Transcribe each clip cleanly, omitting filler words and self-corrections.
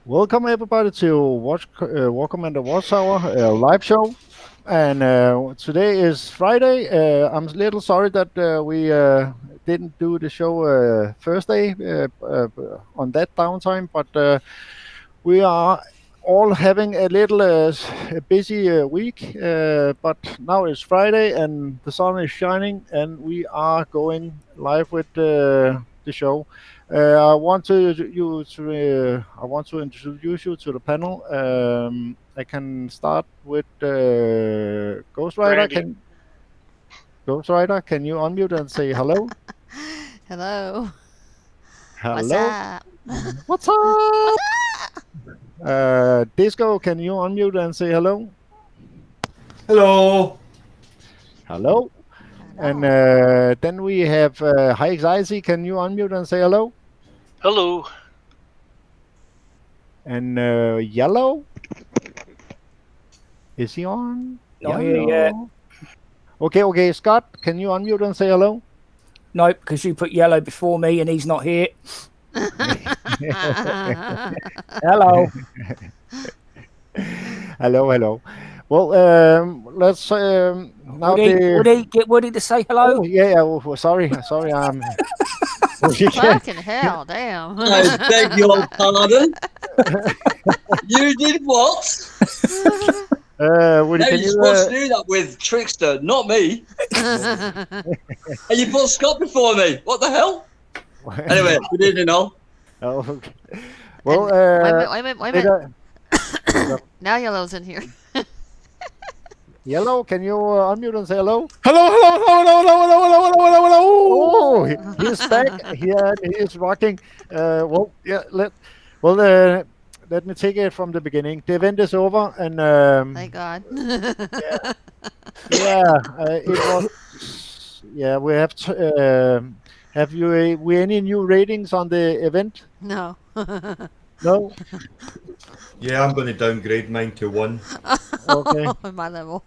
Welcome everybody to War Commander Watchtower live show. And today is Friday. I'm a little sorry that we didn't do the show Thursday on that downtime, but we are all having a little a busy week. But now it's Friday and the sun is shining, and we are going live with the show. I want to introduce you to the panel. I can start with Ghost Rider. Randy. Ghost Rider, can you unmute and say hello? Hello. What's Hello. up? What's up? Disco, can you unmute and say hello? Hello. Hello. And Hello. then we have High Anxiety. Can you unmute and say hello? Hello. And Yellow. Is he on? Not here yet. Okay. Scott, can you unmute and say hello? Nope, because you put Yellow before me and he's not here. Hello. Hello. Well, let's now. Would he to say hello? Oh, yeah. Oh, sorry. Fucking hell, damn. I beg your pardon. You did what? Woody, No, can you're you, supposed to do that with Trickster, not me. And you put Scott before me. What the hell? Anyway, good evening all. Oh, okay. Well, wait a minute. Now Yellow's in here. Yellow, can you unmute and say hello? Hello. Oh, he's back. He is rocking. Let me take it from the beginning. The event is over, and Thank God. it was. Yeah, we have. Have you we any new ratings on the event? No. No. Yeah, I'm going to downgrade mine to 1. Okay. My level.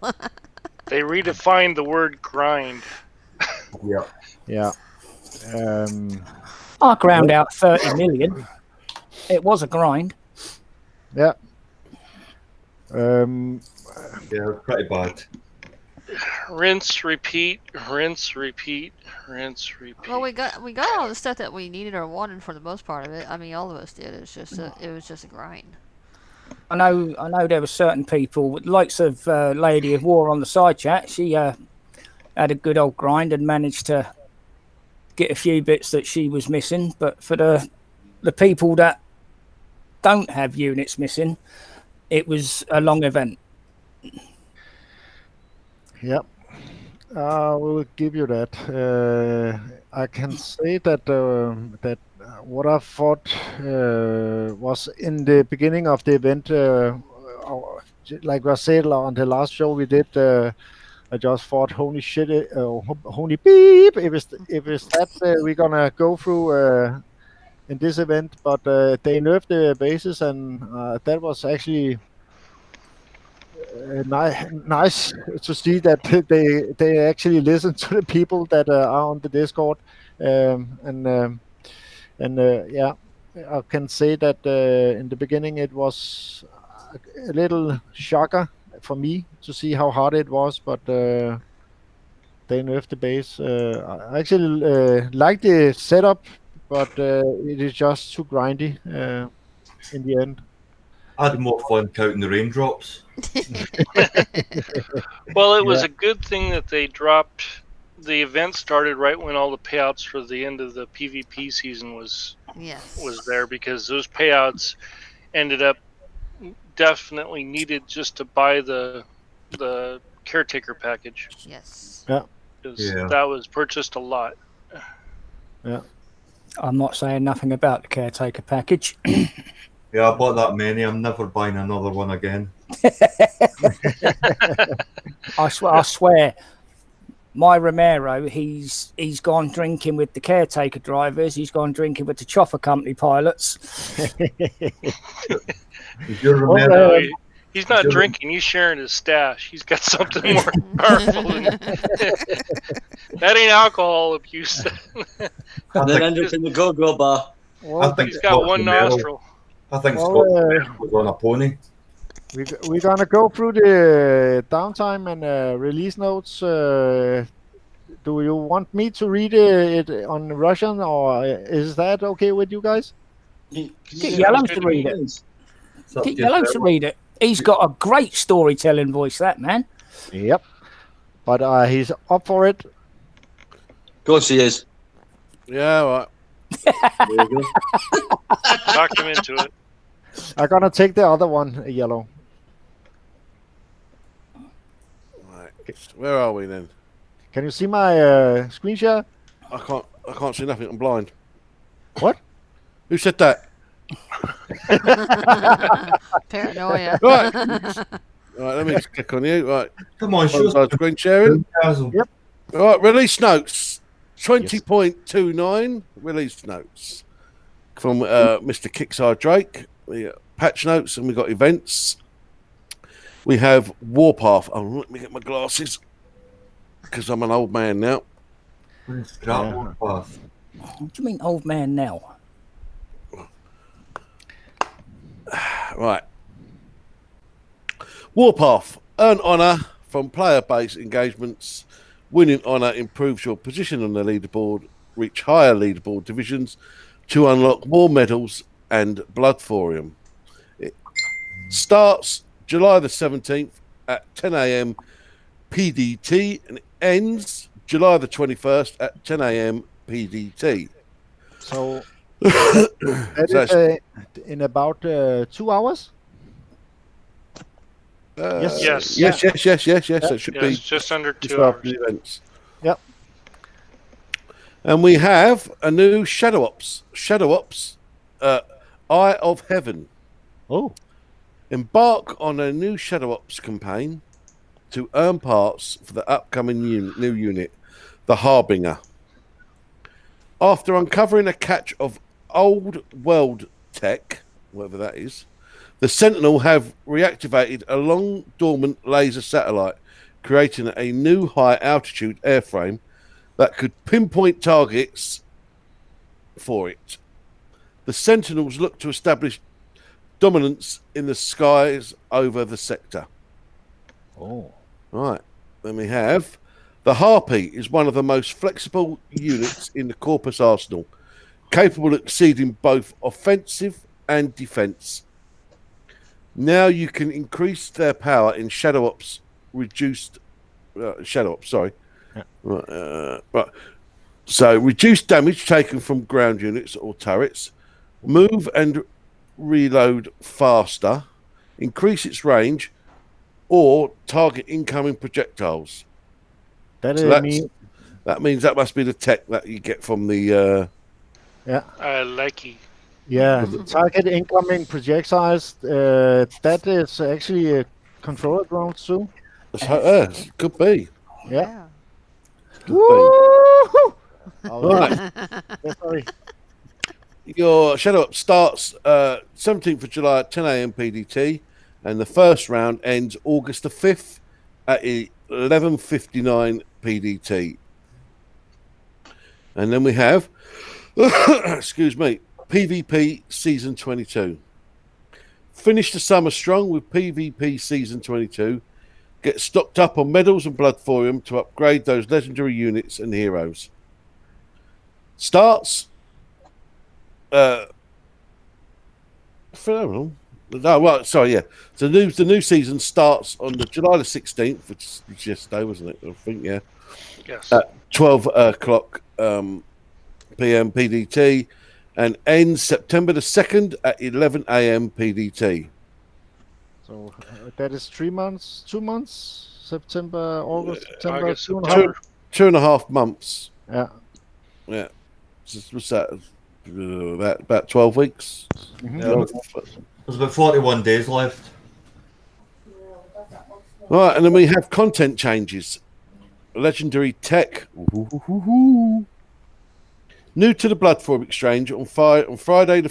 They redefined the word grind. Yeah. Yeah. I ground out 30 million. It was a grind. Yeah. Yeah, pretty bad. Rinse, repeat, rinse, repeat, rinse, repeat. Well, we got all the stuff that we needed or wanted for the most part of it. I mean, all of us did. It was just a grind. I know there were certain people, with the likes of Lady of War on the side chat. She had a good old grind and managed to get a few bits that she was missing. But for the people that don't have units missing, it was a long event. Yep. I will give you that. I can say that what I thought was in the beginning of the event, like I said on the last show we did. I just thought, holy shit, holy beep! If it's that we're gonna go through in this event, but they nerfed the bases, and that was actually. Nice to see that they actually listen to the people that are on the Discord, yeah, I can say that in the beginning it was a little shocker for me to see how hard it was, but they nerfed the base. I actually like the setup, but it is just too grindy in the end. I had more fun counting the raindrops. Well, it was a good thing that they dropped. The event started right when all the payouts for the end of the PvP season was there, because those payouts ended up definitely needed just to buy the caretaker package. Yes. Yeah. That was purchased a lot. Yeah. I'm not saying nothing about the caretaker package. Yeah, I bought that many. I'm never buying another one again. I swear, my Romero, he's gone drinking with the caretaker drivers. He's gone drinking with the chopper company pilots. He's not drinking. He's sharing his stash. He's got something more powerful than that. Ain't alcohol abuse. And then end up in the go-go bar. Well, he's got one nostril. I think Well, Scott was on a pony. we're gonna go through the downtime and release notes. Do you want me to read it on Russian, or is that okay with you guys? Get Yeah, Yellow good to to read it. please. It's up Get to Yellow to yourself. read it. He's got a great storytelling voice, that man. Yep. But he's up for it. Of course he is. Yeah, all right. There you go. Talked him into it. I'm gonna take the other one, Yellow. Right. Where are we then? Can you see my screen share? I can't see nothing. I'm blind. What? Who said that? Paranoia. Right. Right. Let me just click on you. Right. Come on, show us Screen sharing. Yep. All right. Release notes. 20.29 release notes from Mr. Kickstar Drake. The patch notes, and we got events. We have Warpath. Oh, let me get my glasses because I'm an old man now. Scrap Warpath. What do you mean, old man now? Right. Warpath. Earn honour from player-based engagements. Winning honour improves your position on the leaderboard. Reach higher leaderboard divisions to unlock more medals and blood thorium. It starts July the 17th at 10 a.m. PDT and it ends July the 21st at 10 a.m. PDT. So that is in about 2 hours. Yes. Yes. It should be just under just 2 after hours. the events. Yep. And we have a new Shadow Ops. Eye of Heaven. Oh. Embark on a new Shadow Ops campaign to earn parts for the upcoming new unit, the Harbinger. After uncovering a catch of old world tech, whatever that is, the Sentinel have reactivated a long dormant laser satellite, creating a new high altitude airframe that could pinpoint targets for it. The Sentinels look to establish dominance in the skies over the sector. Oh. Right. Then we have the Harpy is one of the most flexible units in the Corpus arsenal, capable of exceeding both offensive and defense. Now you can increase their power in Shadow Ops Shadow Ops, sorry. Yeah. Right. So reduce damage taken from ground units or turrets, move and reload faster, increase its range, or target incoming projectiles. That So means means that must be the tech that you get from the yeah. I like it. Yeah, target incoming projectiles. That is actually a controller drone too. could be. Yeah. Could be. Woo! Right. Yeah, sorry. Your Shadow Up starts 17th of July at 10 a.m. PDT, and the first round ends August the 5th at 11:59 PDT. And then we have, excuse me, PvP Season 22. Finish the summer strong with PvP Season 22. Get stocked up on medals and blood thorium to upgrade those legendary units and heroes. Starts phenomenal. No, right, sorry, yeah. So the new season starts on the July the 16th, which was yesterday, wasn't it? I think, yeah. Yes. At 12 o'clock PM PDT, and ends September the 2nd at 11 a.m. PDT. So that is 3 months, 2 months, September, August, September, August, 2.5. September. 2.5 months. Yeah. Yeah. What's that? About 12 weeks. Mhm. Yeah, there's about 41 days left. Right, and then we have content changes. Legendary tech. New to the Bloodform Exchange on Friday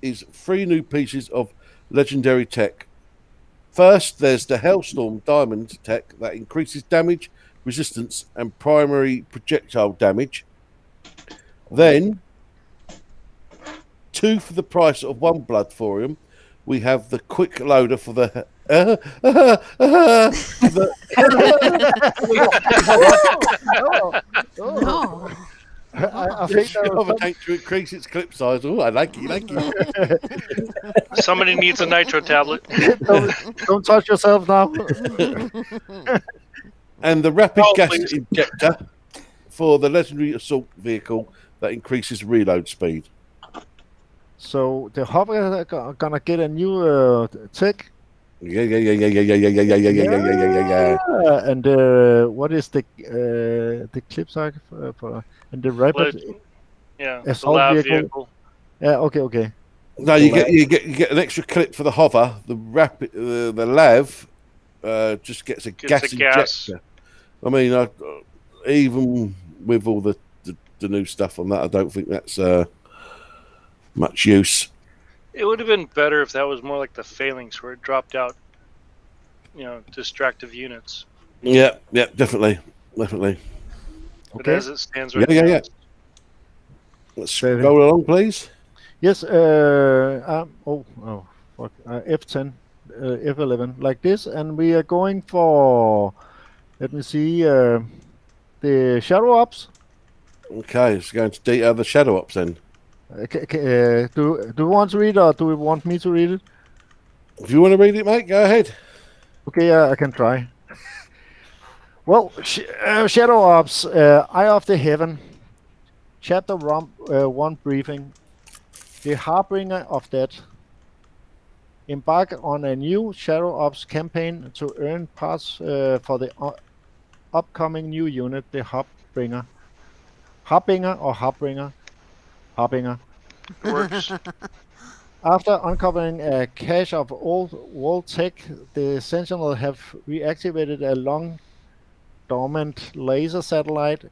is 3 new pieces of legendary tech. First, there's the Hellstorm Diamond tech that increases damage, resistance, and primary projectile damage. Then, 2 for the price of 1 blood thorium. We have the quick loader for the. No. I think that was Hover tank to increase its clip size. Oh, I like it. Somebody needs a nitro tablet. don't touch yourself now. And the rapid Oh, gas please. injector for the legendary assault vehicle that increases reload speed. So the hopper gonna get a new tech. Yeah. And what is the clip size for and the rapid Yeah, the assault lab vehicle? vehicle. Yeah, okay. No, you get an extra clip for the hover. The rapid, the lav, just gets a gas injector. I mean, even with all the new stuff on that, I don't think that's much use. It would have been better if that was more like the phalanx, where it dropped out, distractive units. Yeah, definitely. But Okay. as it stands right Yeah. now, Let's go along, please. Yes. Fuck. F10, F11, like this, and we are going for. Let me see. The shadow ops. Okay, let's go into detail the shadow ops then. Do you want to read or do you want me to read it? If you want to read it, mate, go ahead. Okay, yeah, I can try. Well, Shadow Ops, Eye of the Heaven, Chapter 1 briefing, The Harbinger of Death. Embark on a new Shadow Ops campaign to earn parts for the upcoming new unit, the Harbinger. Harbinger or Harbinger? Harbinger. works. After uncovering a cache of old wall tech, the Sentinel have reactivated a long dormant laser satellite,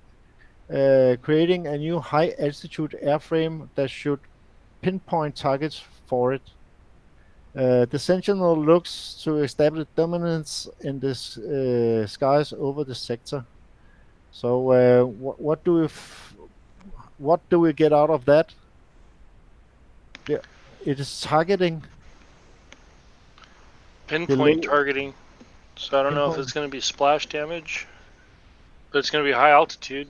creating a new high-altitude airframe that should pinpoint targets for it. The Sentinel looks to establish dominance in the skies over the sector. So, what do we get out of that? Yeah, it is targeting. Pinpoint targeting. So I don't know if it's going to be splash damage, but it's going to be high altitude.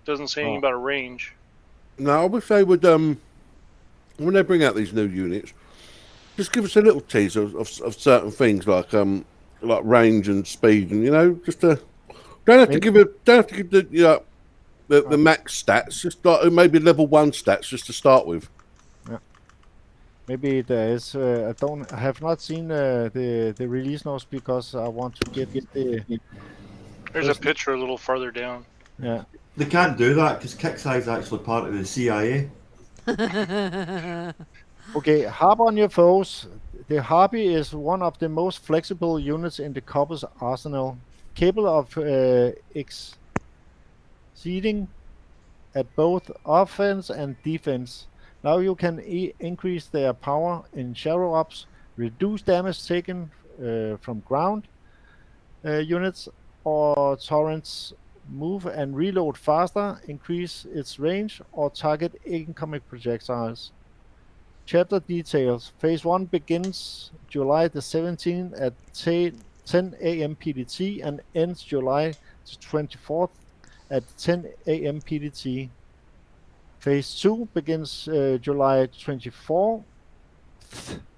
Doesn't say anything about a range. No, I wish they would, when they bring out these new units, just give us a little teaser of certain things like range and speed, and just don't have to give the max stats, just like maybe level 1 stats just to start with. Yeah. Maybe there is. I have not seen the release notes because I want to get the. There's a picture a little farther down. Yeah. They can't do that because Kixeye is actually part of the CIA. Okay, harp on your foes. The Harpy is one of the most flexible units in the Corpus arsenal, capable of exceeding at both offense and defense. Now you can increase their power in Shadow Ops, reduce damage taken from ground units or torrents, move and reload faster, increase its range, or target incoming projectiles. Chapter details. Phase 1 begins July the 17th at 10 a.m. PDT and ends July the 24th at 10 a.m. PDT. Phase 2 begins July 24th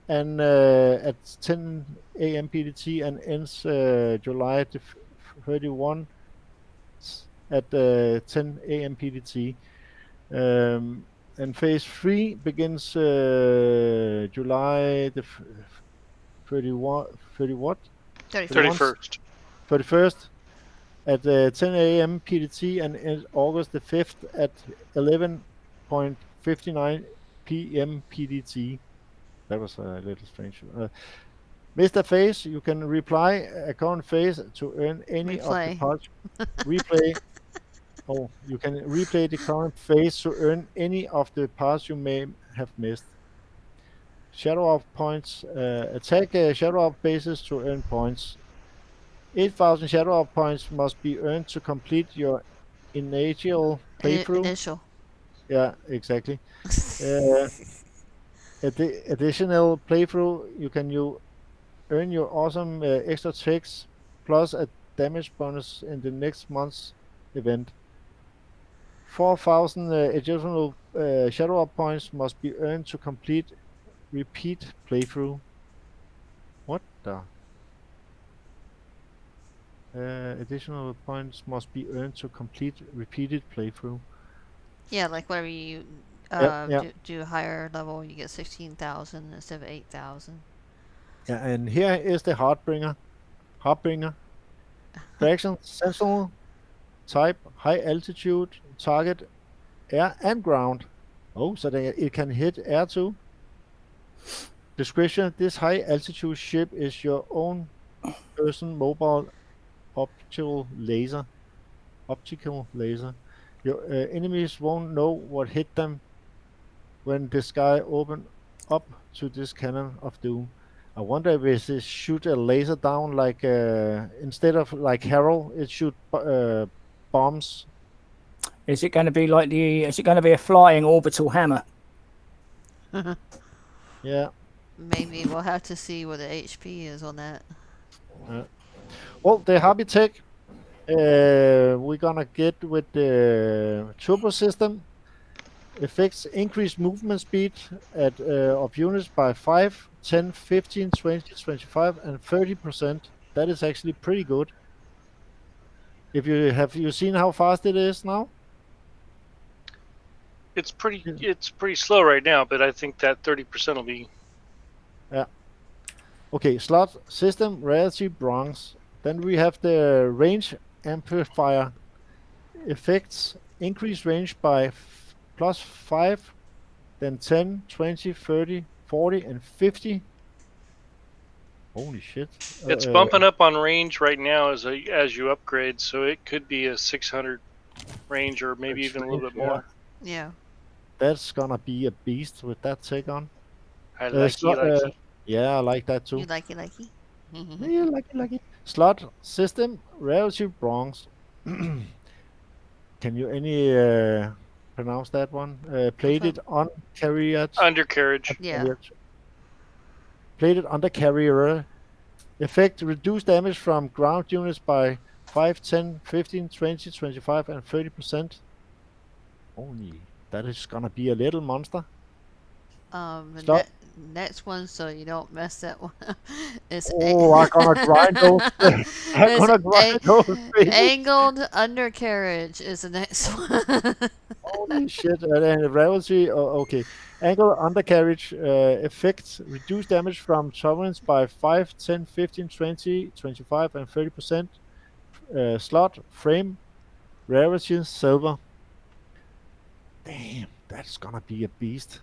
and at 10 a.m. PDT and ends July the 31st at 10 a.m. PDT. And phase 3 begins July the 31st. 31st at 10 a.m. PDT and ends August the 5th at 11:59 p.m. PDT. That was a little strange. Mr. Phase, you can reply a current phase to earn any of the parts. Replay. Oh, you can replay the current phase to earn any of the parts you may have missed. Shadow Off points. Attack Shadow Off bases to earn points. 8,000 Shadow Off points must be earned to complete your initial playthrough. Initial. Yeah, exactly. Additional playthrough, you earn your awesome extra checks plus a damage bonus in the next month's event. 4,000 additional Shadow Up points must be earned to complete repeat playthrough. What the? Additional points must be earned to complete repeated playthrough. Yeah, like whenever you Yep. do higher level, you get 16,000 instead of 8,000. Yeah, and here is the Heartbringer. Faction Sentinel type high altitude target air and ground. Oh, so it can hit air too. Description: this high altitude ship is your own person mobile optical laser. Your enemies won't know what hit them when the sky open up to this cannon of doom. I wonder if it shoot a laser down like instead of like Harold, it shoot bombs. Is it going to be like Is it going to be a flying orbital hammer? Yeah. Maybe we'll have to see what the HP is on that. Well, the hobby tech, we're gonna get with the turbo system. Effects increase movement speed of units by 5, 10, 15, 20, 25, and 30%. That is actually pretty good. Have you seen how fast it is now? It's pretty slow right now, but I think that 30% will be. Yeah. Okay, slot system rarity bronze. Then we have the range amplifier effects. Increase range by +5, then 10, 20, 30, 40, and 50. Holy shit. It's bumping up on range right now as you upgrade, so it could be a 600 range or maybe even a little bit more. Yeah. That's gonna be a beast with that take on. I like it. Yeah, I like that too. You like it. Yeah, like it. Slot system rarity bronze. Can you pronounce that one? Plated on carrier. Undercarriage. Yeah. Plated undercarrier. Effect reduce damage from ground units by 5, 10, 15, 20, 25, and 30%. Only that is gonna be a little monster. Next one, so you don't mess that one up. I'm gonna grind those. I'm gonna grind those. Angled undercarriage is the next one. Holy shit! And rarity. Okay. Angle undercarriage effects reduce damage from sovereigns by 5, 10, 15, 20, 25, and 30%. Slot frame rarity silver. Damn, that's gonna be a beast.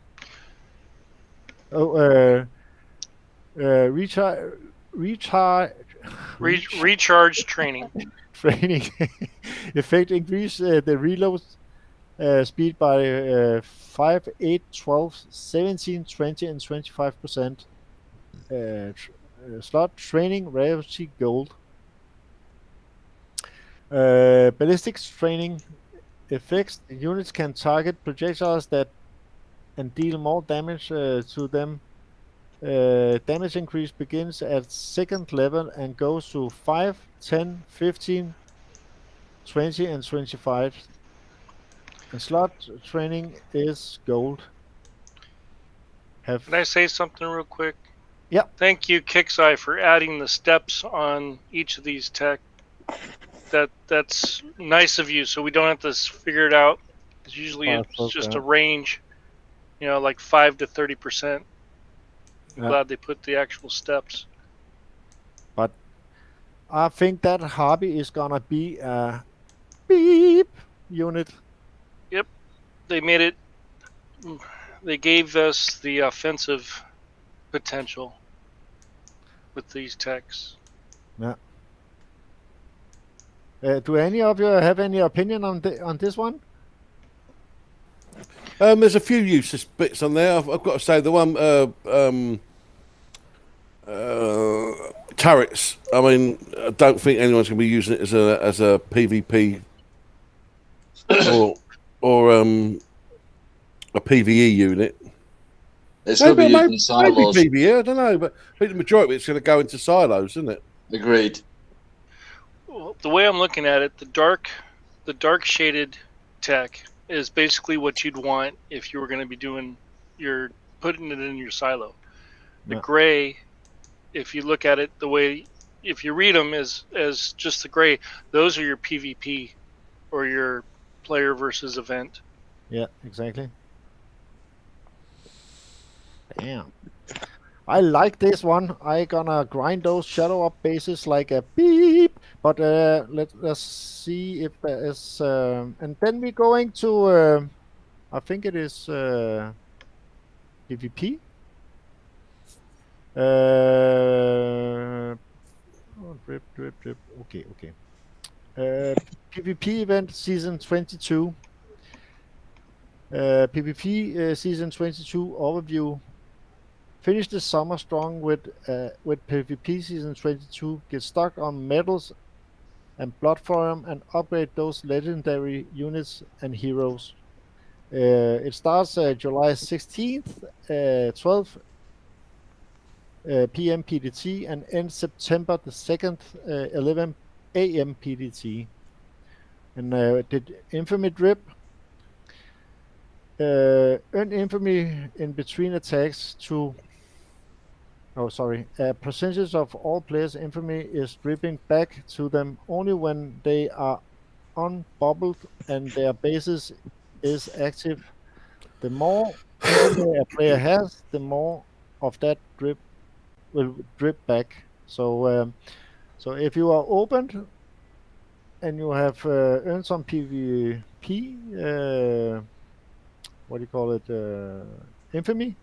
Oh, recharge training. Training effect increase the reload speed by 5, 8, 12, 17, 20, and 25%. Slot training rarity gold. Ballistics training effects. Units can target projectiles and deal more damage to them. Damage increase begins at second level and goes to 5, 10, 15, 20, and 25. And slot training is gold. Can I say something real quick? Yeah. Thank you, Kixeye, for adding the steps on each of these tech. That's nice of you, so we don't have to figure it out. Because usually it's just a range, like 5 to 30%. I'm glad they put the actual steps. But I think that hobby is gonna be a beep unit. Yep, they made it. They gave us the offensive potential with these techs. Yeah. Do any of you have any opinion on this one? There's a few useless bits on there. I've got to say the one turrets. I mean, I don't think anyone's going to be using it as a PvP or a PvE unit. It's going to be used in maybe silos. PvE, I don't know, but I think the majority of it's going to go into silos, isn't it? Agreed. Well, the way I'm looking at it, the dark shaded tech is basically what you'd want if you were going to be doing your putting it in your silo. The Yeah. gray, if you look at it the way, if you read them as just the gray, those are your PvP or your player versus event. Yeah, exactly. Damn. I like this one. I gonna grind those shadow up bases like a beep. But let's see if there is. And then we're going to. I think it is PvP. Drip, drip, drip. Okay, okay. PvP event season 22. PvP season 22 overview. Finish the summer strong with PvP season 22. Get stuck on medals and blood forum and upgrade those legendary units and heroes. It starts July 16th, 12 p.m. PDT and ends September the 2nd, 11 a.m. PDT. And did Infamy drip? Earn Infamy in between attacks to percentage of all players' infamy is dripping back to them only when they are unbubbled and their basis is active. The more infamy a player has, the more of that drip will drip back. So if you are opened and you have earned some PvP, what do you call it, infamy,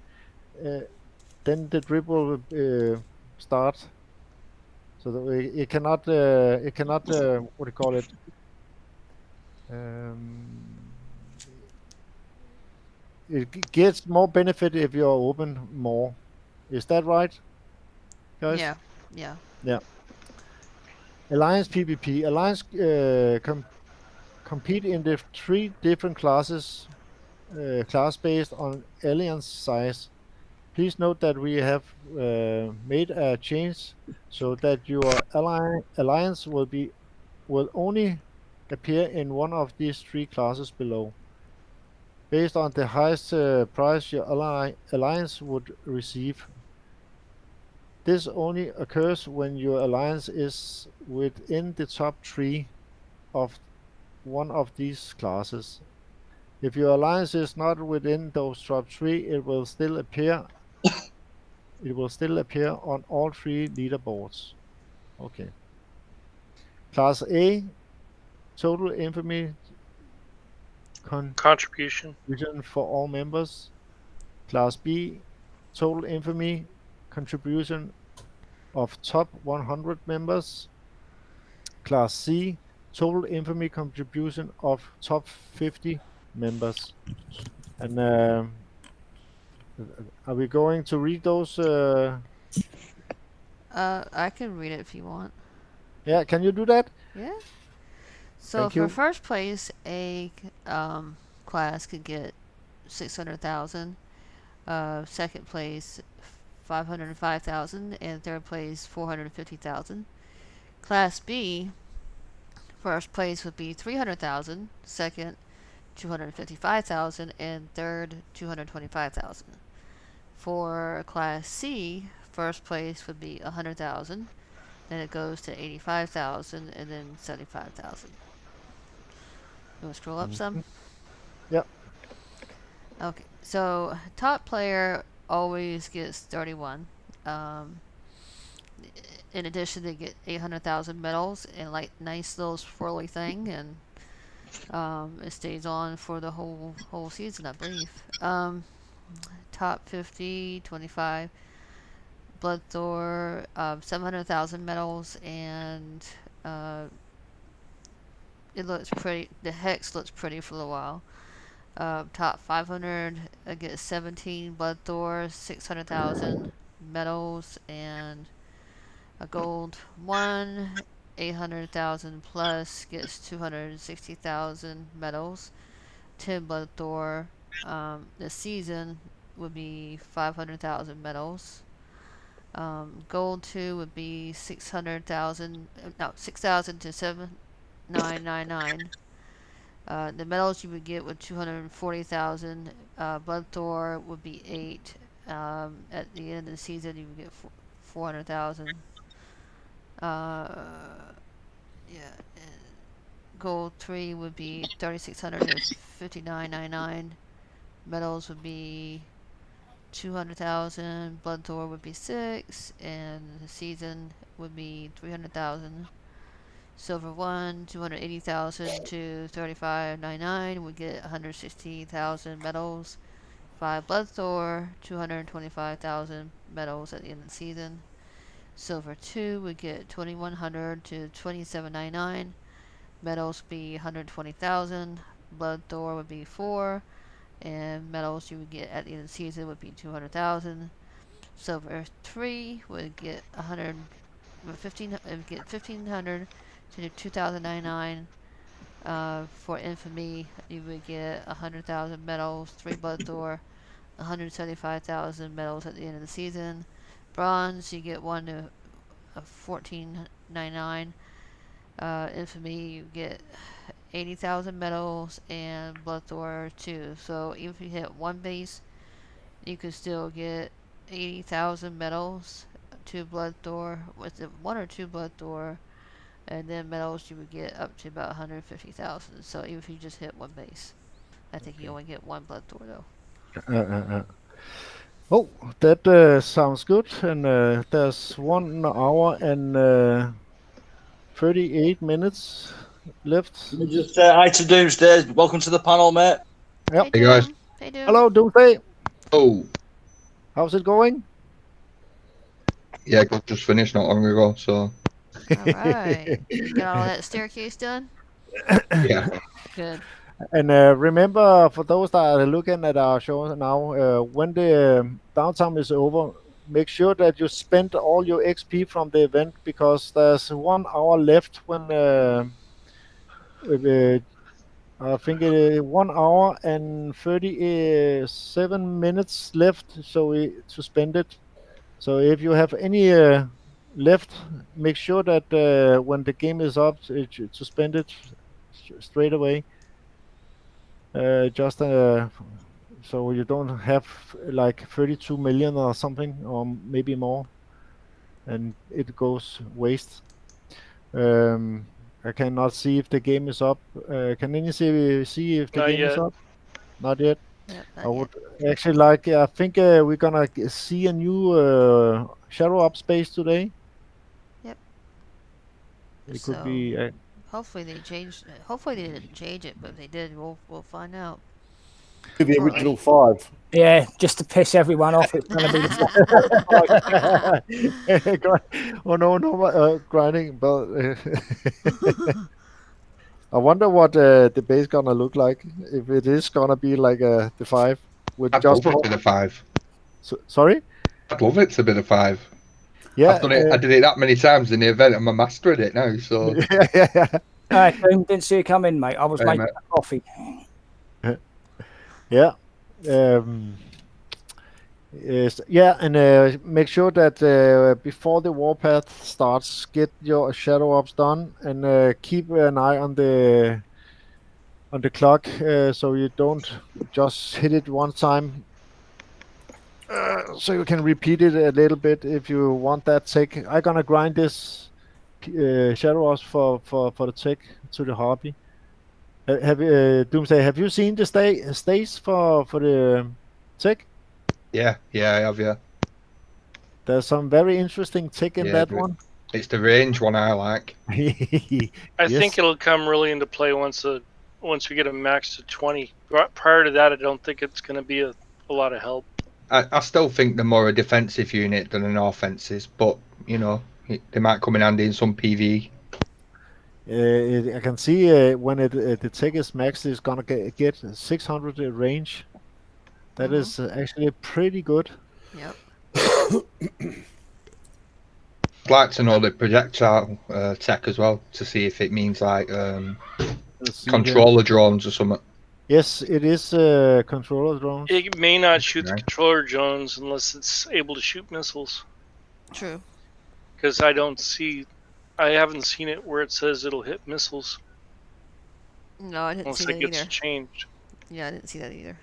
then the drip will start. So that it cannot what do you call it? It gets more benefit if you're open more. Is that right, guys? Yeah, yeah. Yeah. Alliance PvP. Alliance compete in the 3 different classes, class based on alliance size. Please note that we have made a change so that your alliance will only appear in one of these 3 classes below, based on the highest price your alliance would receive. This only occurs when your alliance is within the top 3 of one of these classes. If your alliance is not within those top 3, it will still appear. It will still appear on all 3 leaderboards. Okay. Class A, total infamy Contribution. for all members. Class B, total infamy contribution of top 100 members. Class C, total infamy contribution of top 50 members. And are we going to read those? I can read it if you want. Yeah, can you do that? Yeah. So Thank for you. first place, a class could get 600,000. Second place, 505,000, and third place, 450,000. Class B, first place would be 300,000. Second, 255,000, and third, 225,000. For Class C, first place would be 100,000. Then it goes to 85,000 and then 75,000. You want to scroll up some? Yep. Okay, so top player always gets 31. In addition, they get 800,000 medals and like nice little swirly thing, and it stays on for the whole season, I believe. Top 50, 25. Blood Thor, 700,000 medals, and it looks pretty. The hex looks pretty for a while. Top 500, I get 17 Blood Thor, 600,000 medals, and a gold 1. 800,000 plus gets 260,000 medals. 10 Blood Thor. This season, would be 500,000 medals. Gold 2 would be 600,000. No, 6,000 to 7,999. The medals you would get with 240,000. Blood Thor would be 8. At the end of the season, you would get 400,000. Yeah. Gold 3 would be 3,600 to 59,99. Medals would be 200,000. Blood Thor would be 6, and the season would be 300,000. Silver 1, 280,000 to 35.99 would get 160,000 medals. 5 Blood Thor, 225,000 medals at the end of the season. Silver 2 would get 2,100 to 27.99. Medals would be 120,000. Blood Thor would be 4, and medals you would get at the end of the season would be 200,000. Silver 3 would get 1,500 to 2,099. For Infamy, you would get 100,000 medals. 3 Blood Thor, 175,000 medals at the end of the season. Bronze, you get 1 to 14.99. Infamy, you get 80,000 medals, and Blood Thor 2. So even if you hit 1 base, you could still get 80,000 medals. 2 Blood Thor, with 1 or 2 Blood Thor, and then medals you would get up to about 150,000. So even if you just hit 1 base, I think you only get 1 Blood Thor though. Oh, that sounds good. And there's 1 hour and 38 minutes left. Let me just say hi to Doomsday. Welcome to the panel, mate. Yep. Hey guys. Hey Doom. Hello, Doomsday. Oh, How's it going? yeah, I just finished not long ago, so Alright. You got all that staircase done? yeah. Good. And remember, for those that are looking at our show now, when the downtime is over, make sure that you spend all your XP from the event, because there's 1 hour left when I think 1 hour and 37 minutes left to spend it. So if you have any left, make sure that when the game is up, to spend it straight away. Just so you don't have like 32 million or something, or maybe more, and it goes waste. I cannot see if the game is up. Can any see if the Not game is yet. up? Not yet. Yep, I not would yet. actually like. I think we're gonna see a new shadow up space today. Yep. It So- could be. Hopefully they changed. Hopefully they didn't change it, but if they did, we'll find out. The original 5. Yeah, just to piss everyone off. It's going to be the Oh no, grinding. But I wonder what the base gonna look like. If it is gonna be like the 5 with I'd just love it to be the 5. sorry. I'd love it to be the 5. Yeah, I've done it. I did it that many times in the event. I'm a master at it now. So yeah. Didn't see you come in, mate. I was Hey, making mate. coffee. Yeah. Yes, yeah, and make sure that before the warpath starts, get your shadow ops done, and keep an eye on the clock, so you don't just hit it one time. So you can repeat it a little bit if you want that tech. I'm gonna grind this shadow ops for the tech to the hobby. Have Doomsday? Have you seen the stays for the tech? yeah, I have. Yeah, There's some very interesting tech in Yeah, that but- one. it's the range one I like. I Yes. think it'll come really into play once we get a max to 20. Prior to that, I don't think it's going to be a lot of help. I still think they're more a defensive unit than an offensive, but you know they might come in handy in some PvE. I can see when the tech is maxed, it's gonna get 600 range. That is actually pretty good. Yep. I'd like to know the projectile tech as well to see if it means like Let's see controller drones or something. Yes, it is controller drones. It may not shoot the Right. controller drones unless it's able to shoot missiles. True. Because I haven't seen it where it says it'll hit missiles No, I didn't see unless that it gets either. changed. Yeah, I didn't see that either.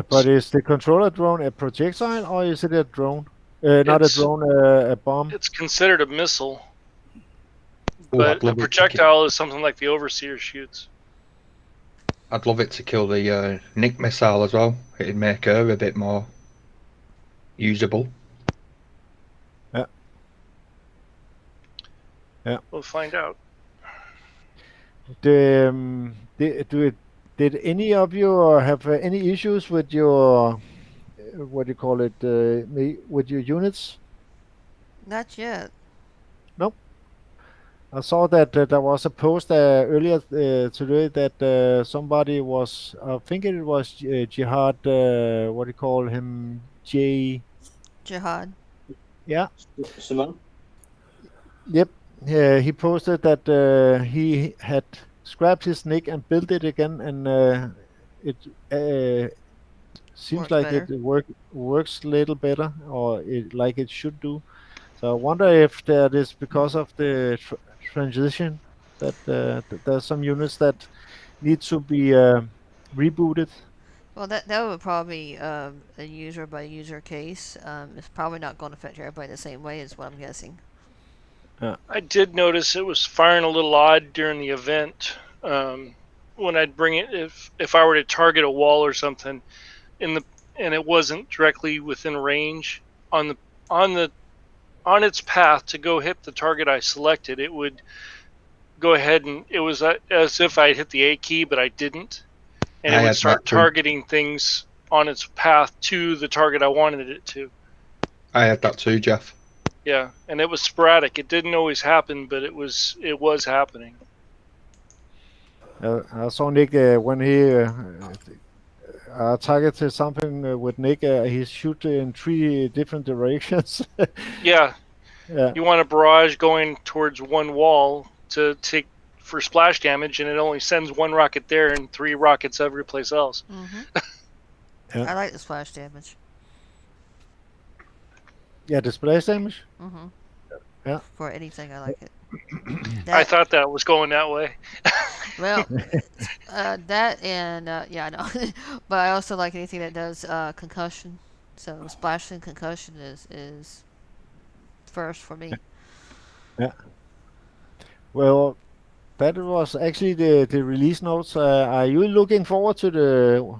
But is the controller drone a projectile or is it a drone? Not a It's- drone, a bomb. It's considered a missile, Oh, but I'd a love it to projectile is something like the Overseer shoots. I'd love it to kill the Nick missile as well. It'd make her a bit more usable. We'll find out. Did any of you have any issues with your what do you call it with your units? Not yet. I saw that there was a post earlier today that somebody was, I think it was Jihad, what do you call him? Jihad. Yeah, Simon? yep. He posted that he had scrapped his nick and built it again, and it seems Worked like better. it works a little better, or like it should do. So I wonder if that is because of the transition that there's some units that need to be rebooted. Well, that would probably be a user by user case. It's probably not going to affect everybody the same way, is what I'm guessing. I did notice it was firing a little odd during the event. When I'd bring it, if I were to target a wall or something, and it wasn't directly within range on its path to go hit the target I selected, it would go ahead and it was as if I hit the A key, but I didn't, and I it would had start that too. targeting things on its path to the target I wanted it to. I had that too, Jeff. Yeah, and it was sporadic. It didn't always happen, but it was happening. I saw Nick when he targeted something with Nick. He shoot in 3 different directions. Yeah, Yeah. you want a barrage going towards one wall to take for splash damage, and it only sends 1 rocket there and 3 rockets every place else. Mm-hmm. Yeah. I like the splash damage. Yeah, the splash damage. Mm-hmm. Yeah. For anything, I like it. I thought that was going that way. Well, that and yeah, I know, but I also like anything that does concussion. So splash and concussion is first for me. Well, that was actually the release notes. Are you looking forward to the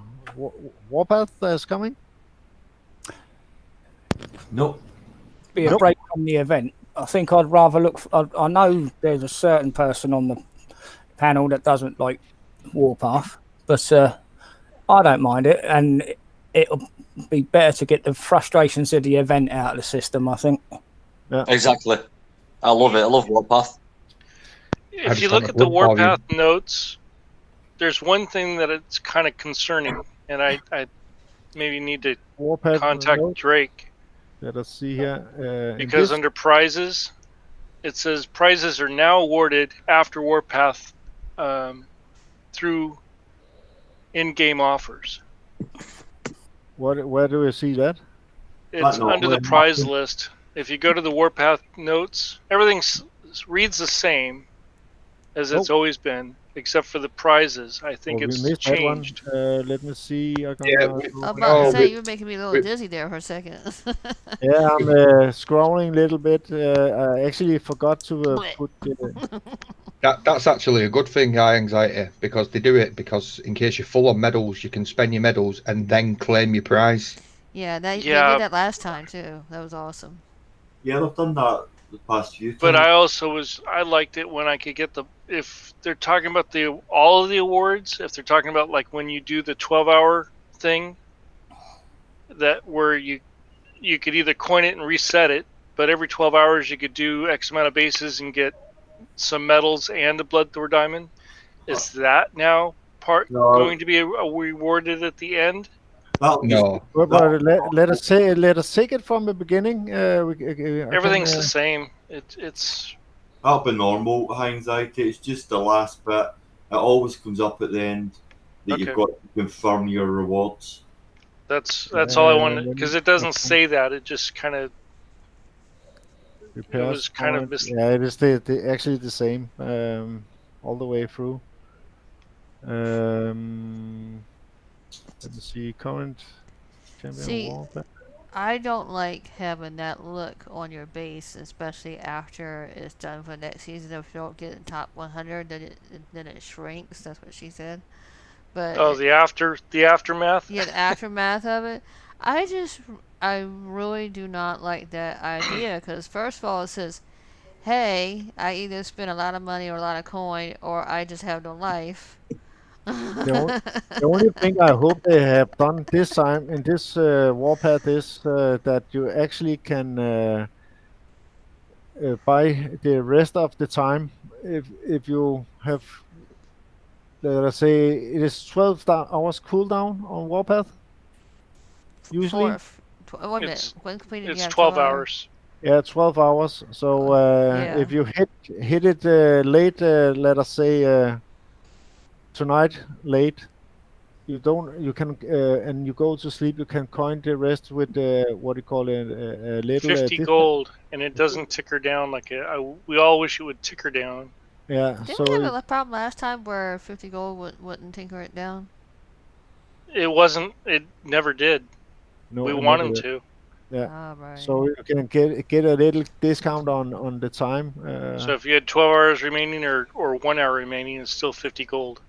Warpath that's coming? Nope. Be a Nope. break from the event. I think I'd rather look. I know there's a certain person on the panel that doesn't like Warpath, but I don't mind it, and it'll be better to get the frustrations of the event out of the system, I think. Exactly. I love it. I love Warpath. If you just look want at the a good volume. Warpath notes, there's one thing that it's kind of concerning, and I maybe need to Warpath contact note. Drake, Let us see here. In because this- under prizes, it says prizes are now awarded after Warpath through in-game offers. where do we see that? It's no, under the we're prize not- list. If you go to the Warpath notes, everything reads the same as it's always been, except for the prizes. I think Oh, we it's missed that one. changed. Let me see. Yeah, I'm about to Oh, say we- you were making me a little we- dizzy there for a second. Yeah, I'm scrolling a little bit. I actually forgot to put. That's actually a good thing, high anxiety, because they do it because in case you're full on medals, you can spend your medals and then claim your prize. Yeah, they Yeah. did that last time too. That was awesome. Yeah, they've done that the past few times. But I liked it when I could get if they're talking about all of the awards, if they're talking about like when you do the 12-hour thing, that where you could either coin it and reset it, but every 12 hours you could do X amount of bases and get some medals and a Blood Thor diamond. Is that now No. going to be rewarded at the end? That'll just- No, But let us take it from the beginning. Everything's the same. It's that'll be normal high anxiety. It's just the last bit. It always comes up at the end. that you've got to confirm your rewards. That's all I wanted, because it doesn't say that. It just kind of Repairs was kind of point. Yeah, it is actually the same all the way through. Let me see, current champion See, warfare. I don't like having that look on your base, especially after it's done for next season. If you don't get in top 100, then it shrinks. That's what she said. But the aftermath. Yeah, the aftermath of it. I really do not like that idea, because first of all, it says, "Hey, I either spend a lot of money or a lot of coin, or I just have no life." The only thing I hope they have done this time in this warpath is that you actually can buy the rest of the time if you have, let's say, it is 12 hours cooldown on warpath usually. Wait a minute. When completed, you It's have 12 hours. Yeah, 12 hours. So Yeah. if you hit it late, let us say tonight late, you can and you go to sleep, you can coin the rest with what do you call it, a little 50 gold, and it doesn't ticker down like we all wish it would ticker down. Yeah. Didn't So we have a problem last time where 50 gold wouldn't tinker it down? It wasn't. It never did. no, We it want never him did. to. Yeah. Right. So you can get a little discount on the time. So if you had 12 hours remaining or 1 hour remaining, it's still 50 gold.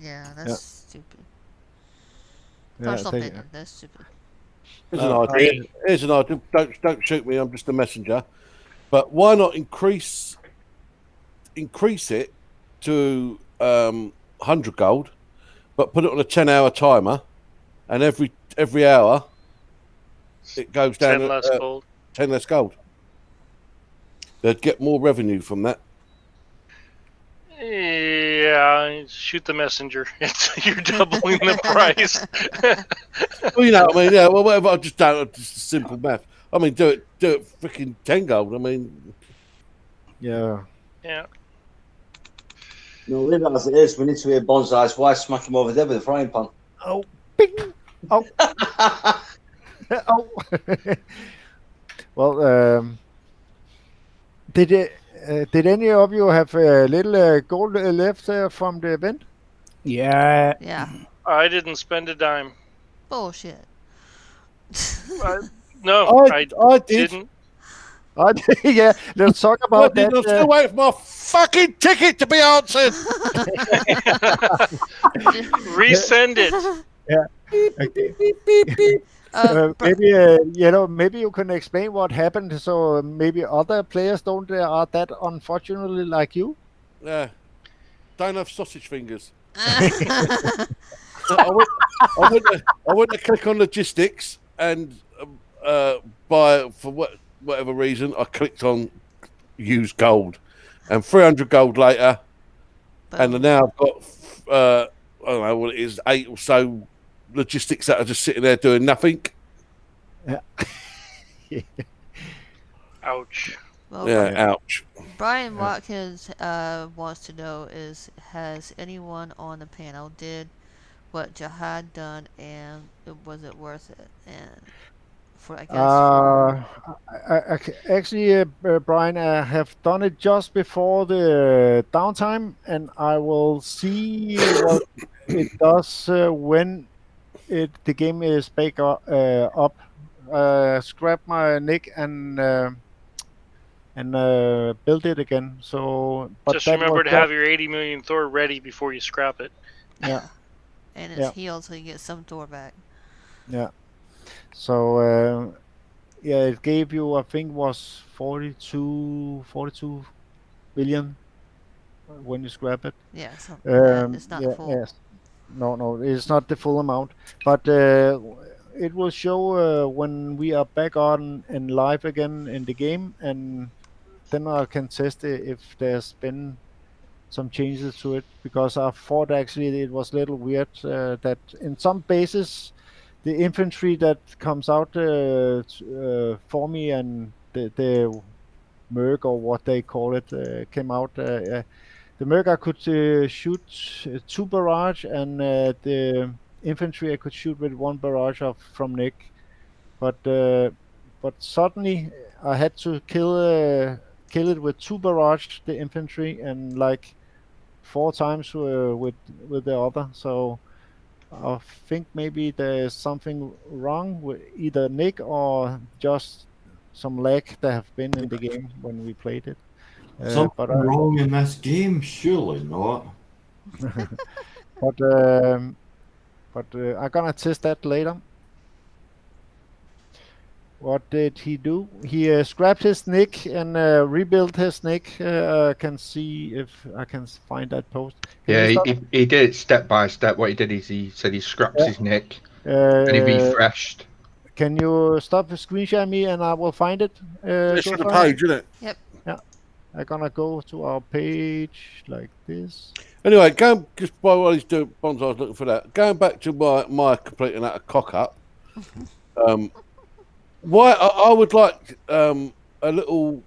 Yeah, that's stupid. Yeah, Personal opinion, that's stupid. Here's an idea. Here's an idea. Don't shoot me. I'm just a messenger. But why not increase it to 100 gold, but put it on a 10-hour timer, and every hour it goes down 10 less gold. 10 less gold. They'd get more revenue from that. Yeah, shoot the messenger. You're doubling the price. Well, you know what I mean? Yeah, well, whatever. I just don't. Just simple math. I mean, do it freaking 10 gold. I mean, yeah. Yeah. No, leave it as it is. We need to hear Bonsai's wife smack him over there with a frying pan. Oh, bing. Oh. Oh. Well, did any of you have a little gold left from the event? Yeah. Yeah. I didn't spend a dime. Bullshit. No, I did. didn't. Yeah, let's talk about that. I'm still waiting for my fucking ticket to be answered. Resend it. Yeah. Maybe you can explain what happened, so maybe other players don't are that unfortunately like you. Yeah, don't have sausage fingers. I I went to click on logistics, and whatever reason, I clicked on use gold, and 300 gold later, and now I've got I don't know what it is, 8 or so logistics that are just sitting there doing nothing. Yeah. Ouch. Well, Ouch. Brian Watkins wants to know has anyone on the panel did what Jihad done, and was it worth it? And for actually, Brian, I have done it just before the downtime, and I will see what it does when the game is back up. Scrap my nick and build it again. So, but just remember to have your 80 million Thor ready before you scrap it. Yeah. And it's healed, so you get some Thor back. Yeah. So, it gave you, I think, was 42 billion when you scrap it. Yeah, so it's not full. Yes. No, it's not the full amount, but it will show when we are back on and live again in the game, and then I can test if there's been some changes to it, because I thought actually it was a little weird that in some bases the infantry that comes out for me and the merc or what they call it came out. the Merc I could shoot 2 barrage, and the infantry I could shoot with 1 barrage from Nick. But suddenly I had to kill it with 2 barrage, the infantry, and like 4 times with the other. So I think maybe there's something wrong with either Nick or just some lag that have been in the game when we played it. Something wrong in this game? Surely not. but I'm gonna test that later. What did he do? He scrapped his nick and rebuilt his nick. I can see if I can find that post. Can Yeah, you stop? he did it step by step. What he did is he said he scraps his nick and he refreshed. Can you stop the screen share me and I will find it? It's on the page, isn't it? Yep. Yeah. I'm gonna go to our page like this. Anyway, going just while he's doing Bonds, I was looking for that. Going back to my complete and utter cock up. Why I would like a little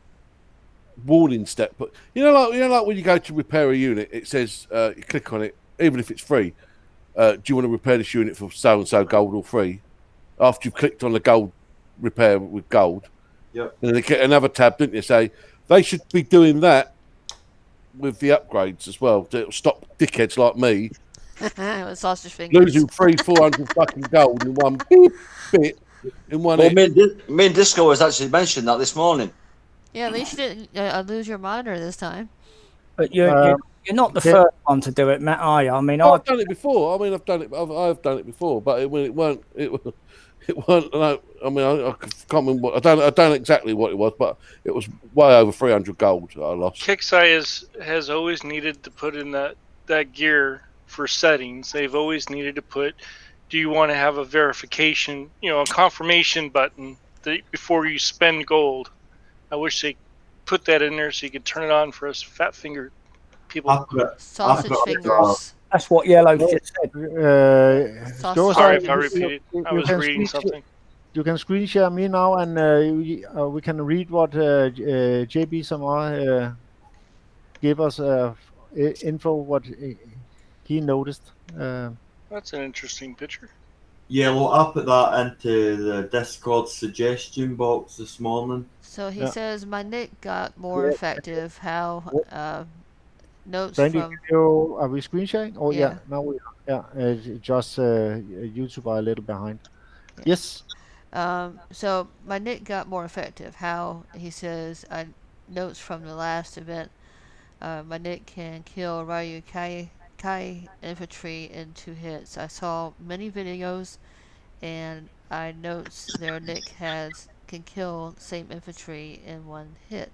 warning step, but you know, like when you go to repair a unit, it says you click on it, even if it's free. Do you want to repair this unit for so and so gold or free? After you've clicked on the gold repair with gold, yep. And then they get another tab, didn't you? Say they should be doing that with the upgrades as well to stop dickheads like me with sausage fingers losing 300-400 fucking gold in one bit. In one well, me and Disco has actually mentioned that this morning. Yeah, at least you didn't lose your monitor this time. But you're not the first one to do it, Matt, are you? I mean, I've done it before. I mean, I've done it before, but it weren't. Like, I mean, I can't remember. I don't know exactly what it was, but it was way over 300 gold I lost. Kixeye has always needed to put in that gear for settings. They've always needed to put, do you want to have a verification, a confirmation button before you spend gold? I wish they put that in there so you could turn it on for us fat finger people. Sausage fingers. That's what Yellow just said. Sorry if I repeated. I was reading something. You can screen share me now, and we can read what JB Samar gave us info what he noticed. That's an interesting picture. Yellow, I put that into the Discord suggestion box this morning. So he says my nick got more effective. How notes Brandy, from are we screen sharing? Oh yeah, now we are. Yeah, just YouTube are a little behind. Yeah. Yes. So my nick got more effective. How he says notes from the last event. My nick can kill Ryu Kai infantry in 2 hits. I saw many videos, and I notes their nick can kill same infantry in 1 hit.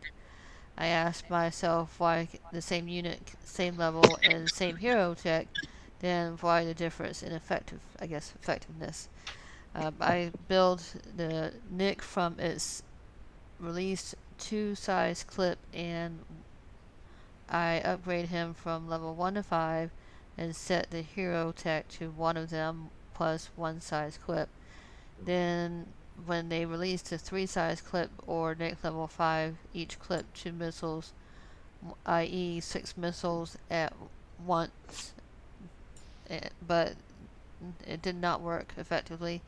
I asked myself why the same unit, same level, and same hero tech, then why the difference in effectiveness. I build the nick from its released 2 size clip, and I upgrade him from level 1 to 5 and set the hero tech to one of them plus 1 size clip. Then when they release the 3 size clip or nick level 5, each clip 2 missiles, i.e. 6 missiles at once. But it did not work effectively.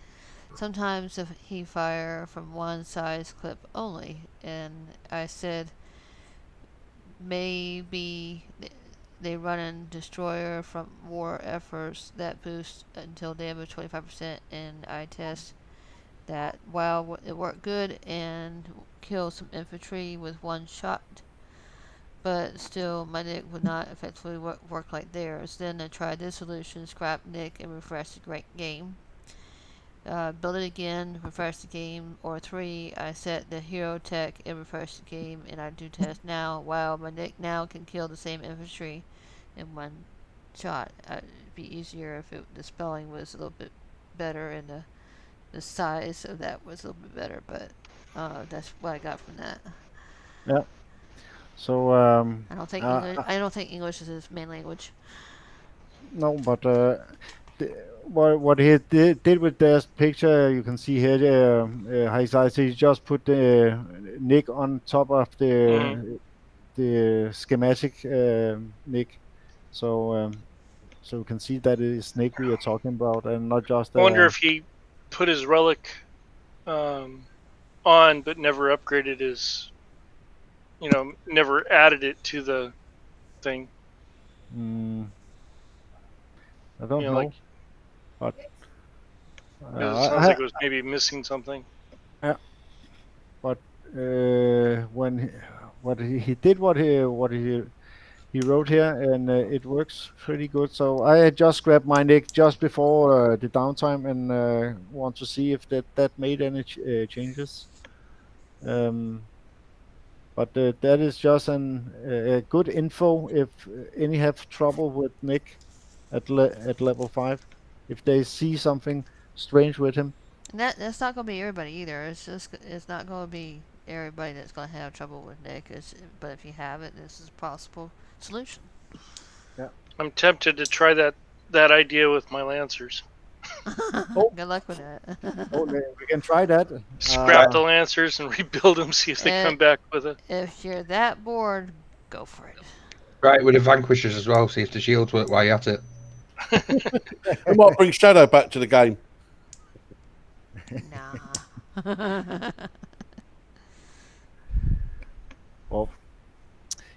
Sometimes he fire from 1 size clip only, and I said maybe they run in destroyer from war efforts that boost until damage 25%, and I test that while it worked good and killed some infantry with 1 shot, but still my nick would not effectively work like theirs. Then I tried this solution, scrap nick and refresh the great game. Build it again, refresh the game, or 3, I set the hero tech and refresh the game, and I do test now. Wow, my nick now can kill the same infantry in 1 shot. It'd be easier if the spelling was a little bit better and the size of that was a little bit better, but that's what I got from that. Yeah. So I don't think English is his main language. No, but what he did with this picture, you can see here, he just put the nick on top of the the schematic, Nick. So so you can see that it is Nick we are talking about, and not just. I wonder if he put his relic on, but never upgraded his. Never added it to the thing. I don't know, Like, but it sounds like it was maybe missing something. Yeah, but when he did what he wrote here, and it works pretty good. So I had just grabbed my Nick just before the downtime, and want to see if that made any changes. But that is just a good info if any have trouble with Nick at level 5, if they see something strange with him. And that's not gonna be everybody either. It's not gonna be everybody that's gonna have trouble with Nick. But if you have it, this is a possible solution. Yeah. I'm tempted to try that idea with my Lancers. Good luck with that. We can try that. Scrap the Lancers and rebuild them, see if they come back with it. If you're that bored, go for it. Right, with the Vanquishers as well, see if the shields work while you're at it. I might bring Shadow back to the game. Nah. Well,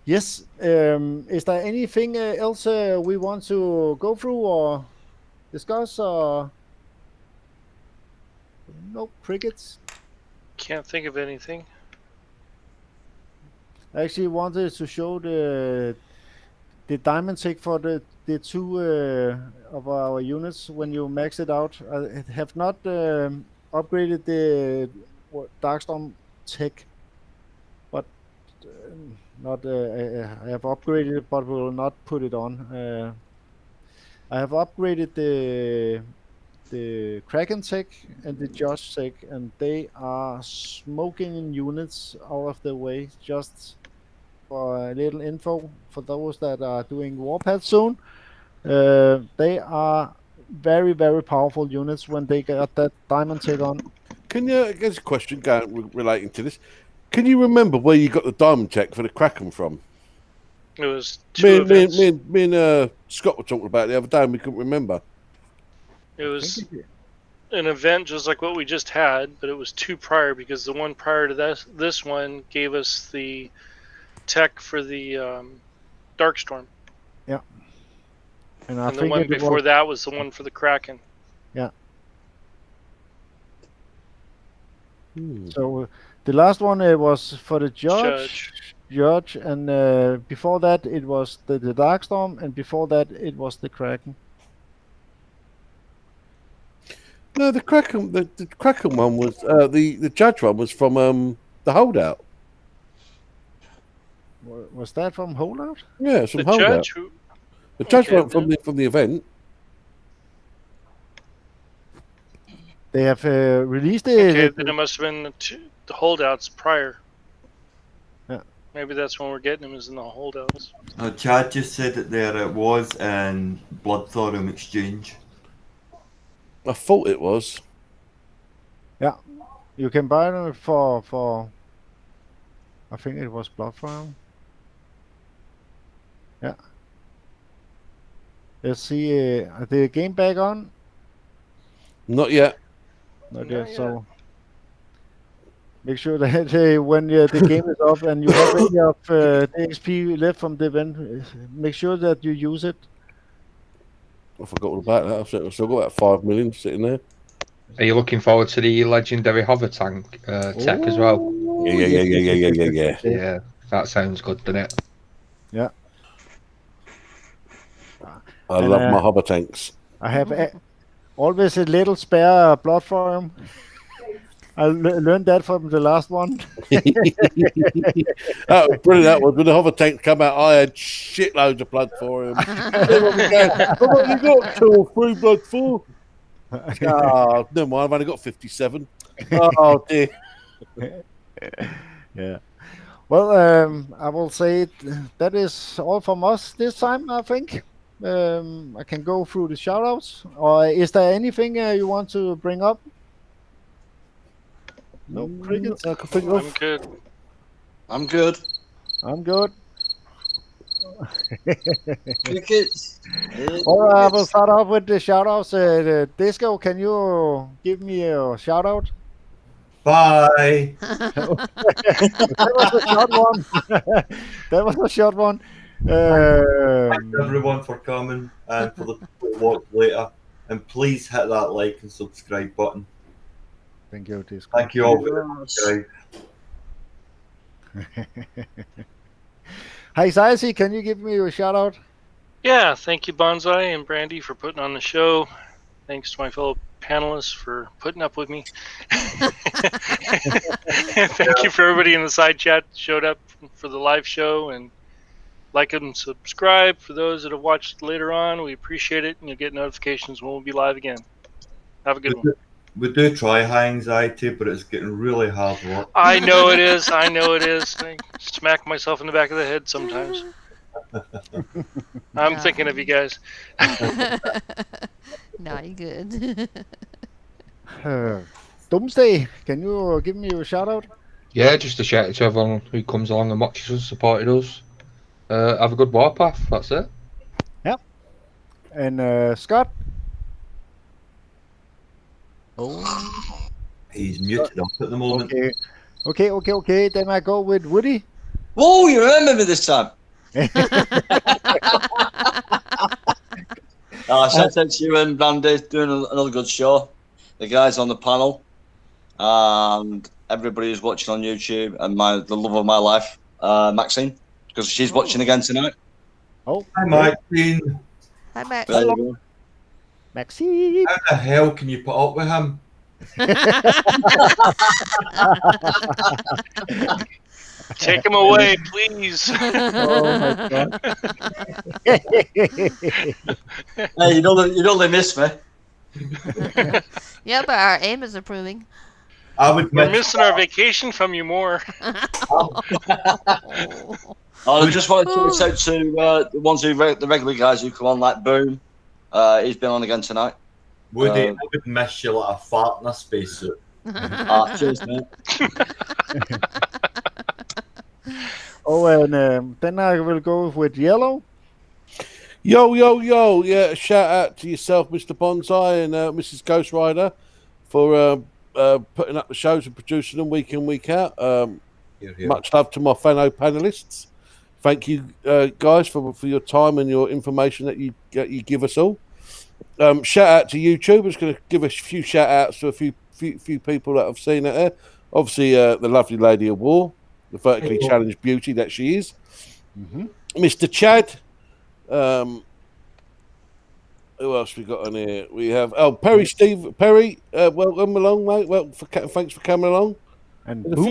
yes. Is there anything else we want to go through or discuss? Or no crickets? Can't think of anything. I actually wanted to show the diamond tick for the two of our units when you max it out. I have not upgraded the Darkstorm tech, but not I have upgraded it, but will not put it on. I have upgraded the Kraken tech and the Josh tech, and they are smoking in units out of the way. Just for a little info for those that are doing Warpath soon, they are very, very powerful units when they get that diamond tech on. Can you? There's a question relating to this. Can you remember where you got the diamond tech for the Kraken from? It was two events. Me and Scott were talking about it the other day, and we couldn't remember. It was an event just like what we just had, but it was two prior, because the one prior to this one gave us the tech for the Darkstorm. Yeah. And the one before that was the one for the Kraken. Yeah. So the last one was for the Judge, and before that it was the Darkstorm, and before that it was the Kraken. No, the Kraken one was the Judge one was from the Holdout. Was that from Holdout? Yeah, it's from the Holdout. The Judge went from the event. They have released it. Okay, then it must have been the Holdouts prior. Yeah. Maybe that's when we're getting them, is in the Holdouts. Chad just said that it was in Bloodthorn Exchange. I thought it was. Yeah, you can buy them for I think it was Bloodthorn. Yeah. Let's see. The game back on? Not yet. Not yet. So make sure that when the game is up and you have any of the XP left from the event, make sure that you use it. I forgot all about that. I've still got about 5 million sitting there. Are you looking forward to the legendary hover tank tech as well? Yeah. Yeah, that sounds good, doesn't it? Yeah. I love my hover tanks. I have always a little spare blood for him. I learned that from the last one. That was brilliant. That was when the hover tank come out. I had shitloads of blood for him. You got 2 or 3 blood for? Oh, never mind. I've only got 57. Oh dear. Yeah. Well, I will say that is all from us this time, I think. I can go through the shoutouts. Or is there anything you want to bring up? No crickets. I can think of. I'm good. I'm good. I'm good. Crickets. All right, I will start off with the shout outs. Disco, can you give me a shout out? Bye. That was a short one. That was a short one. Thanks everyone for coming and for the people who watch later. And please hit that like and subscribe button. Thank you, Disco. Thank you all very much, guys. Hi, Saisi, can you give me a shout out? Yeah, thank you, Bonsai and Brandy, for putting on the show. Thanks to my fellow panelists for putting up with me. And thank you for everybody in the side chat that showed up for the live show. And like and subscribe for those that have watched later on. We appreciate it, and you'll get notifications when we'll be live again. Have a good one. We do try high anxiety, but it's getting really hard work. I know it is. I know it is. I smack myself in the back of the head sometimes. I'm thinking of you guys. No, you're good. Doomsday, can you give me a shout out? Yeah, just a shout out to everyone who comes along and watches us, supported us. Have a good warpath. That's it. Yep. And Scott? Oh. He's muted up at the moment. Okay. Then I go with Woody. Whoa, you remember me this time. Shout out to you and Brandy doing another good show. The guys on the panel, and everybody who's watching on YouTube, and the love of my life, Maxine, because she's watching again tonight. Oh, hi, Maxine. Hi, Max. There you go. Maxine. How the hell can you put up with him? Take him away, please. Oh my God. Hey, you'd only miss me. Yeah, but our aim is improving. We're missing our vacation from you more. I just wanted to shout out to the ones the regular guys who come on, like Boom. He's been on again tonight. Woody, I would miss you like a fart in a spacesuit. Cheers, mate. Oh, and then I will go with Yellow. Yo. Yeah, shout out to yourself, Mr. Bonsai, and Mrs. Ghost Rider for putting up the shows and producing them week in, week out. Much love to my fellow panelists. Thank you, guys, for your time and your information that you give us all. Shout out to YouTube. I'm just going to give a few shout outs to a few people that I've seen out there. Obviously, the lovely Lady of War, the vertically challenged beauty that she is. Mm-hmm. Mr. Chad. Who else we got on here? We have Perry. Welcome along, mate. Thanks for coming along. And there's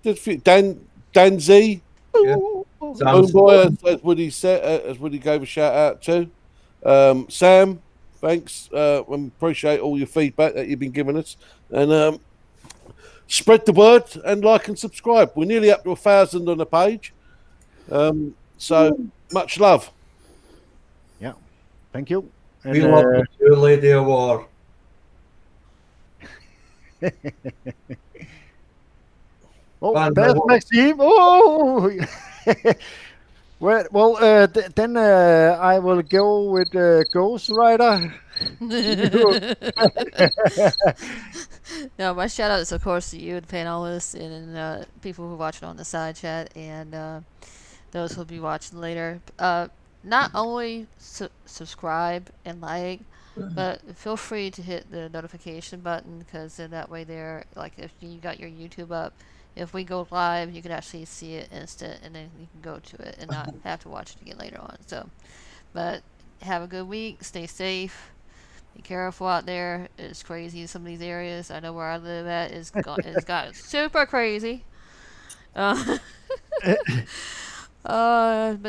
a few, Dan Z. Yeah. Boy, as Woody said, as Woody gave a shout out to. Sam, thanks. Appreciate all your feedback that you've been giving us, and spread the word and like and subscribe. We're nearly up to 1,000 on the page, so much love. Yeah, thank you. And, We love you too, Lady of War. Oh, there's Maxime. Oh. Well, then I will go with Ghost Rider. No, my shout out is of course to you and panelists and people who watch it on the side chat and those who'll be watching later. Not only subscribe and like, but feel free to hit the notification button because then that way like if you got your YouTube up, if we go live, you can actually see it instant, and then you can go to it and not have to watch it again later on. So, but have a good week. Stay safe. Be careful out there. It's crazy in some of these areas. I know where I live at. It's got super crazy. But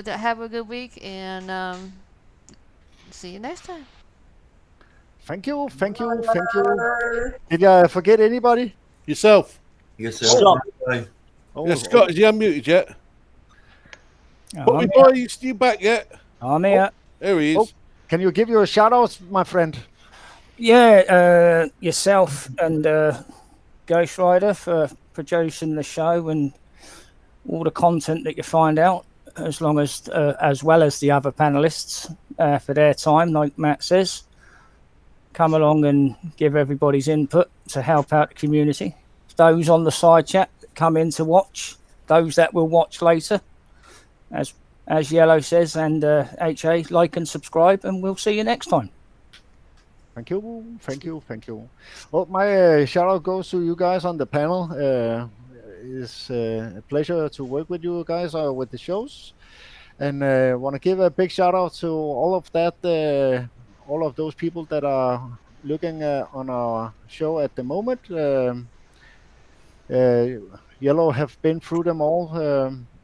have a good week, and see you next time. Thank you. Did I forget anybody? Yourself. Yourself. Oh, Yeah, Scott, is he unmuted yet? Bobby boy, you back yet? I'm here. There he is. Oh, can you give your shout outs, my friend? Yeah, yourself and Ghost Rider for producing the show and all the content that you find out. as well as the other panelists for their time, like Matt says. Come along and give everybody's input to help out the community. Those on the side chat that come in to watch, those that will watch later, as Yellow says, and HA, like and subscribe, and we'll see you next time. Thank you. Well, my shout out goes to you guys on the panel. It's a pleasure to work with you guys with the shows, and want to give a big shout out to all of those people that are looking on our show at the moment. Yellow have been through them all,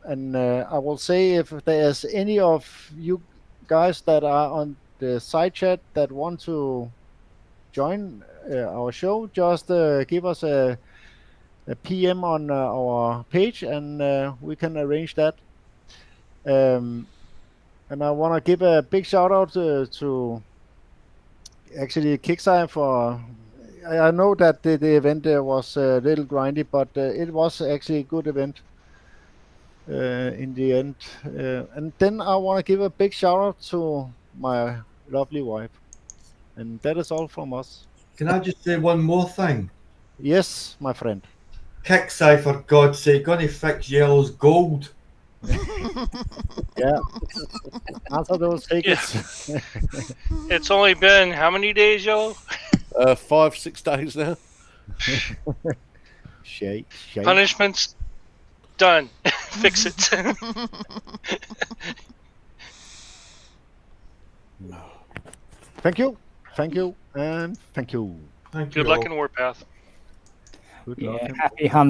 and I will say, if there's any of you guys that are on the side chat that want to join our show, just give us a PM on our page, and we can arrange that. And I want to give a big shout out to actually Kickstarter for. I know that the event was a little grindy, but it was actually a good event in the end. And then I want to give a big shout out to my lovely wife. And that is all from us. Can I just say one more thing? Yes, my friend. Kicksai, for God's sake, gonna fix Yellow's gold. Yeah. Answer those tickets. Yeah. It's only been how many days, yo? 5-6 days now. Shake. Punishment's done. Fix it. Thank you, and thank you. Thank you. Good luck in Warpath. Good luck. Happy hunting.